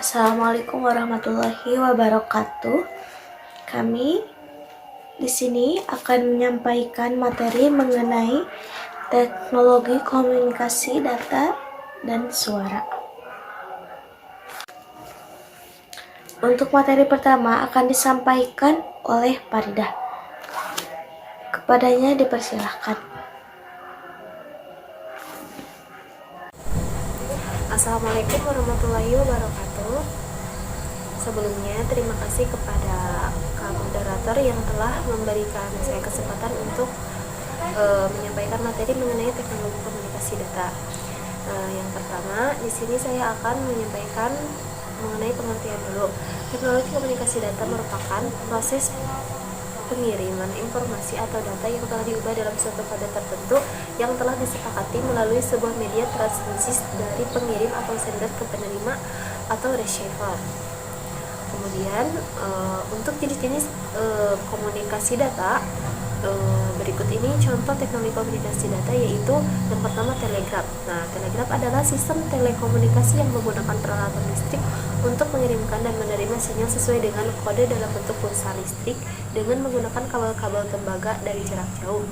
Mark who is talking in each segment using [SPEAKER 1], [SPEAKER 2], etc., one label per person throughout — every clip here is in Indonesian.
[SPEAKER 1] Assalamualaikum warahmatullahi wabarakatuh. Kami di sini akan menyampaikan materi mengenai teknologi komunikasi data dan suara. Untuk materi pertama akan disampaikan oleh Faridah. Kepadanya dipersilahkan.
[SPEAKER 2] Assalamualaikum warahmatullahi wabarakatuh. Sebelumnya terima kasih kepada moderator yang telah memberikan saya kesempatan untuk menyampaikan materi mengenai teknologi komunikasi data. Yang pertama, di sini saya akan menyampaikan mengenai pengertian dulu. Teknologi komunikasi data merupakan proses pengiriman informasi atau data yang telah diubah dalam suatu kode tertentu yang telah disepakati melalui sebuah media transmisi dari pengirim atau sender ke penerima atau receiver. Kemudian untuk jenis-jenis komunikasi data berikut ini contoh teknologi komunikasi data, yaitu yang pertama telegraf. Nah, telegraf adalah sistem telekomunikasi yang menggunakan peralatan listrik untuk mengirimkan dan menerima sinyal sesuai dengan kode dalam bentuk pulsa listrik dengan menggunakan kabel-kabel tembaga dari jarak jauh.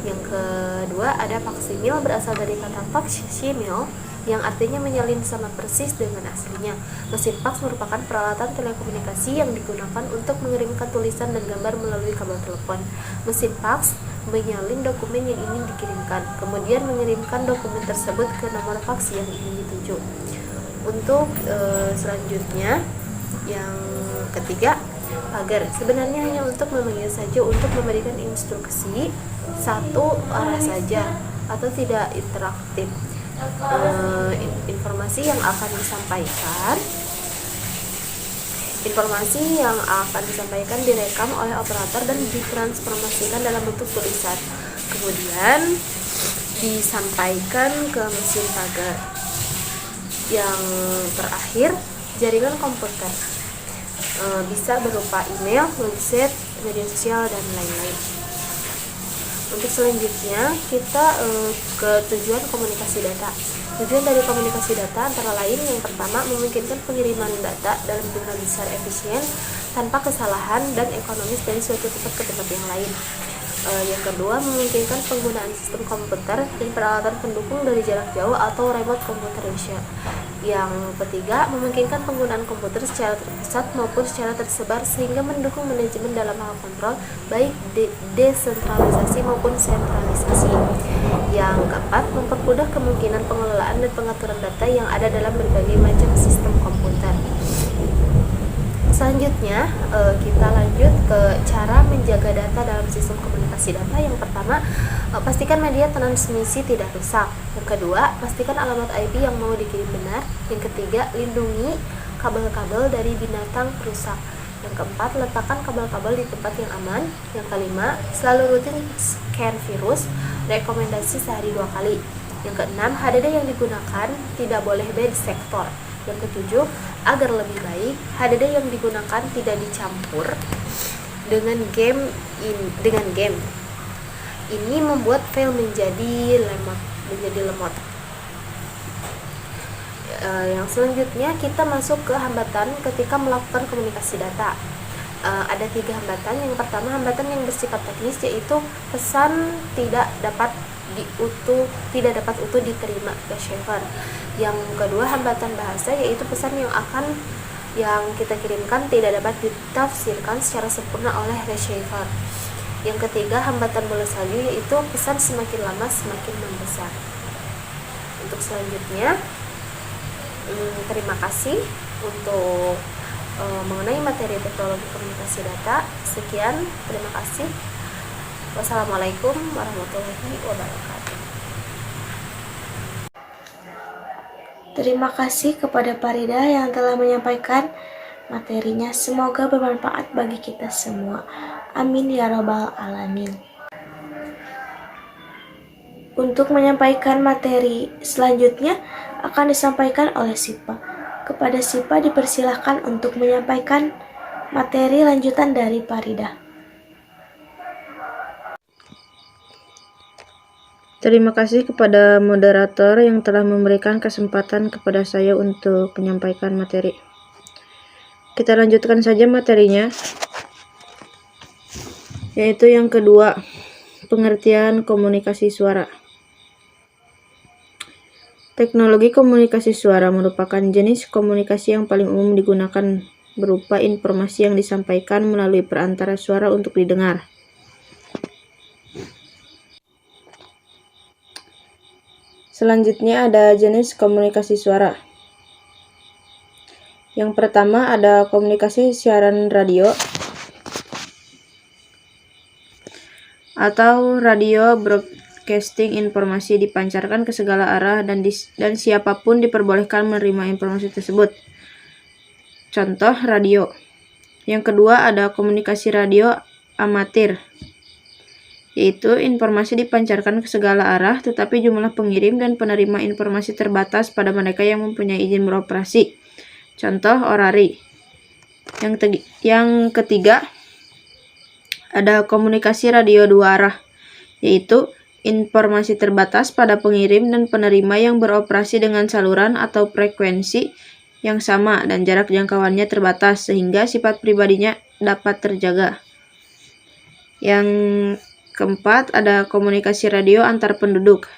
[SPEAKER 2] Yang kedua ada faksimil, berasal dari kata faksimil yang artinya menyalin sama persis dengan aslinya. Mesin fax merupakan peralatan telekomunikasi yang digunakan untuk mengirimkan tulisan dan gambar melalui kabel telepon. Mesin fax menyalin dokumen yang ingin dikirimkan, kemudian mengirimkan dokumen tersebut ke nomor fax yang ingin dituju. Untuk selanjutnya yang ketiga, pagar. Sebenarnya hanya untuk memanggil saja, untuk memberikan instruksi satu arah saja atau tidak interaktif. Informasi yang akan disampaikan direkam oleh operator dan ditransformasikan dalam bentuk tulisan, kemudian disampaikan ke mesin pagar. Yang terakhir, jaringan komputer, bisa berupa email, website, media sosial, dan lain-lain. Untuk selanjutnya kita ke tujuan komunikasi data. Tujuan dari komunikasi data antara lain, yang pertama, memungkinkan pengiriman data dalam jumlah besar, efisien, tanpa kesalahan, dan ekonomis dari suatu tempat ke tempat yang lain. Yang kedua, memungkinkan penggunaan sistem komputer dan peralatan pendukung dari jarak jauh atau remote computation. Yang ketiga, memungkinkan penggunaan komputer secara terpusat maupun secara tersebar sehingga mendukung manajemen dalam hal kontrol, baik desentralisasi maupun sentralisasi. Yang keempat, mempermudah kemungkinan pengelolaan dan pengaturan data yang ada dalam berbagai macam sistem komputer. Selanjutnya kita lanjut ke cara menjaga data dalam sistem komunikasi data. Yang pertama, pastikan media transmisi tidak rusak. Yang kedua, pastikan alamat IP yang mau dikirim benar. Yang ketiga, lindungi kabel-kabel dari binatang perusak. Yang keempat, letakkan kabel-kabel di tempat yang aman. Yang kelima, selalu rutin scan virus, rekomendasi sehari 2 kali. Yang keenam, HDD yang digunakan tidak boleh bed sektor. Yang ketujuh, agar lebih baik, HDD yang digunakan tidak dicampur dengan game. Ini membuat file menjadi lemot. Yang selanjutnya kita masuk ke hambatan ketika melakukan komunikasi data. Ada 3 hambatan. Yang pertama, hambatan yang bersifat teknis, yaitu pesan tidak dapat utuh diterima receiver. Yang kedua, hambatan bahasa, yaitu pesan yang kita kirimkan tidak dapat ditafsirkan secara sempurna oleh receiver. Yang ketiga, hambatan bola salju, yaitu pesan semakin lama semakin membesar. Untuk selanjutnya, terima kasih untuk mengenai materi teknologi komunikasi data. Sekian, terima kasih. Wassalamualaikum warahmatullahi wabarakatuh.
[SPEAKER 1] Terima kasih kepada Faridah yang telah menyampaikan materinya. Semoga bermanfaat bagi kita semua. Amin ya rabbal alamin. Untuk menyampaikan materi selanjutnya akan disampaikan oleh Sipa. Kepada Sipa dipersilahkan untuk menyampaikan materi lanjutan dari Faridah.
[SPEAKER 3] Terima kasih kepada moderator yang telah memberikan kesempatan kepada saya untuk menyampaikan materi. Kita lanjutkan saja materinya, yaitu yang kedua, pengertian komunikasi suara. Teknologi komunikasi suara merupakan jenis komunikasi yang paling umum digunakan, berupa informasi yang disampaikan melalui perantara suara untuk didengar. Selanjutnya ada jenis komunikasi suara. Yang pertama ada komunikasi siaran radio atau radio broadcasting. Informasi dipancarkan ke segala arah dan siapapun diperbolehkan menerima informasi tersebut. Contoh radio. Yang kedua ada komunikasi radio amatir, yaitu informasi dipancarkan ke segala arah tetapi jumlah pengirim dan penerima informasi terbatas pada mereka yang mempunyai izin beroperasi. Contoh orari. Yang ketiga ada komunikasi radio dua arah, yaitu informasi terbatas pada pengirim dan penerima yang beroperasi dengan saluran atau frekuensi yang sama dan jarak jangkauannya terbatas sehingga sifat pribadinya dapat terjaga. Yang keempat ada komunikasi radio antar penduduk.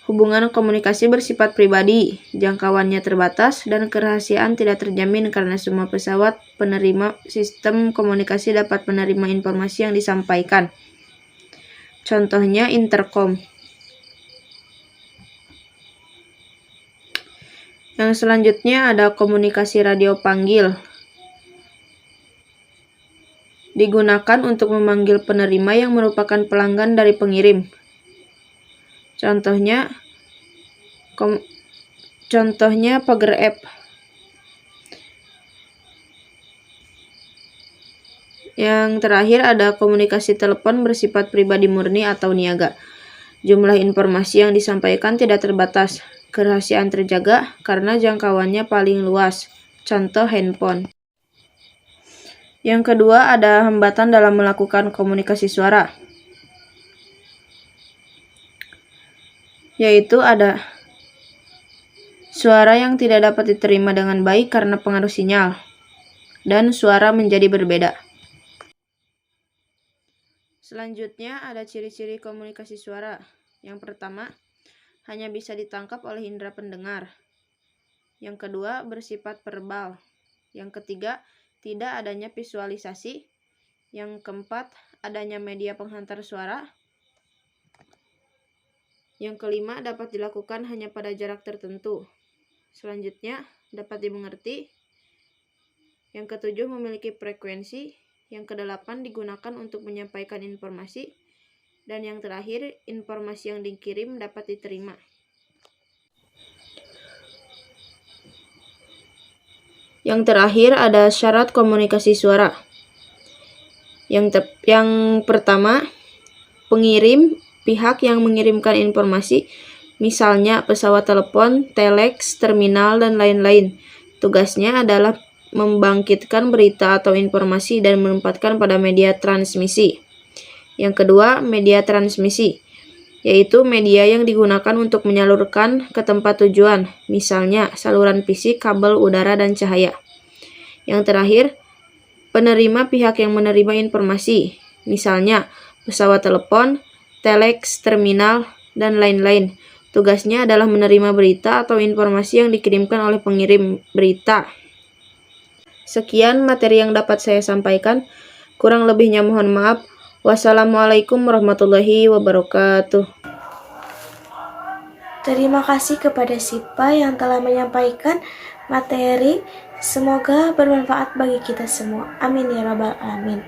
[SPEAKER 3] Hubungan komunikasi bersifat pribadi, jangkauannya terbatas, dan kerahasiaan tidak terjamin karena semua pesawat penerima sistem komunikasi dapat menerima informasi yang disampaikan. Contohnya intercom. Yang selanjutnya ada komunikasi radio panggil. Digunakan untuk memanggil penerima yang merupakan pelanggan dari pengirim. Contohnya pager app. Yang terakhir ada komunikasi telepon bersifat pribadi murni atau niaga. Jumlah informasi yang disampaikan tidak terbatas, kerahasiaan terjaga karena jangkauannya paling luas. Contoh handphone. Yang kedua ada hambatan dalam melakukan komunikasi suara, yaitu ada suara yang tidak dapat diterima dengan baik karena pengaruh sinyal, dan suara menjadi berbeda. Selanjutnya ada ciri-ciri komunikasi suara. Yang pertama, hanya bisa ditangkap oleh indera pendengar. Yang kedua, bersifat verbal. Yang ketiga, tidak adanya visualisasi. Yang keempat, adanya media penghantar suara. Yang kelima, dapat dilakukan hanya pada jarak tertentu. Selanjutnya, dapat dimengerti. Yang ketujuh, memiliki frekuensi. Yang kedelapan, digunakan untuk menyampaikan informasi. Dan yang terakhir, informasi yang dikirim dapat diterima. Yang terakhir ada syarat komunikasi suara. Yang pertama, pengirim, pihak yang mengirimkan informasi, misalnya pesawat telepon, telex, terminal, dan lain-lain. Tugasnya adalah membangkitkan berita atau informasi dan menempatkan pada media transmisi. Yang kedua, media transmisi, yaitu media yang digunakan untuk menyalurkan ke tempat tujuan, misalnya saluran fisik, kabel udara, dan cahaya. Yang terakhir, penerima, pihak yang menerima informasi, misalnya pesawat telepon, telex, terminal, dan lain-lain. Tugasnya adalah menerima berita atau informasi yang dikirimkan oleh pengirim berita. Sekian materi yang dapat saya sampaikan. Kurang lebihnya mohon maaf. Wassalamualaikum warahmatullahi wabarakatuh.
[SPEAKER 1] Terima kasih kepada Sipa yang telah menyampaikan materi. Semoga bermanfaat bagi kita semua. Amin ya rabbal alamin.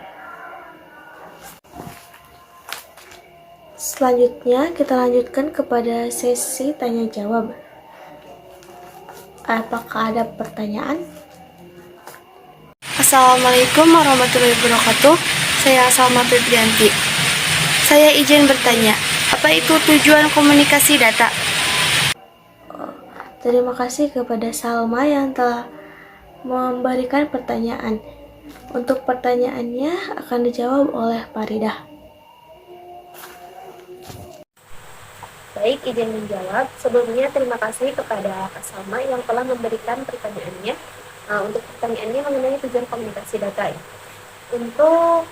[SPEAKER 1] Selanjutnya kita lanjutkan kepada sesi tanya jawab. Apakah ada pertanyaan?
[SPEAKER 4] Assalamualaikum warahmatullahi wabarakatuh. Saya Salma Febrianti. Saya izin bertanya, apa itu tujuan komunikasi data?
[SPEAKER 1] Terima kasih kepada Salma yang telah memberikan pertanyaan. Untuk pertanyaannya akan dijawab oleh Faridah.
[SPEAKER 2] Baik, izin menjawab. Sebelumnya terima kasih kepada Kak Salma yang telah memberikan pertanyaannya. Untuk pertanyaannya mengenai tujuan komunikasi data. Untuk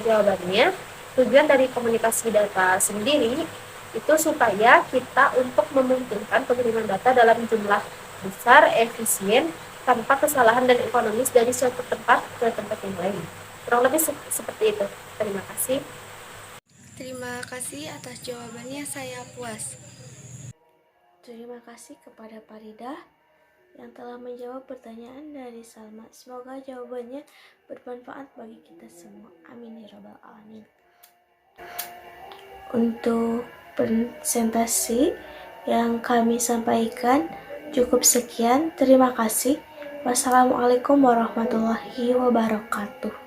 [SPEAKER 2] jawabannya, tujuan dari komunikasi data sendiri itu supaya kita untuk memungkinkan pengiriman data dalam jumlah besar, efisien, tanpa kesalahan dan ekonomis dari suatu tempat ke tempat yang lain. Kurang lebih seperti itu. Terima kasih.
[SPEAKER 4] Terima kasih atas jawabannya, saya puas.
[SPEAKER 1] Terima kasih kepada Farida yang telah menjawab pertanyaan dari Salma. Semoga jawabannya bermanfaat bagi kita semua. Amin ya rabbal alamin. Untuk presentasi yang kami sampaikan cukup sekian. Terima kasih. Wassalamualaikum warahmatullahi wabarakatuh.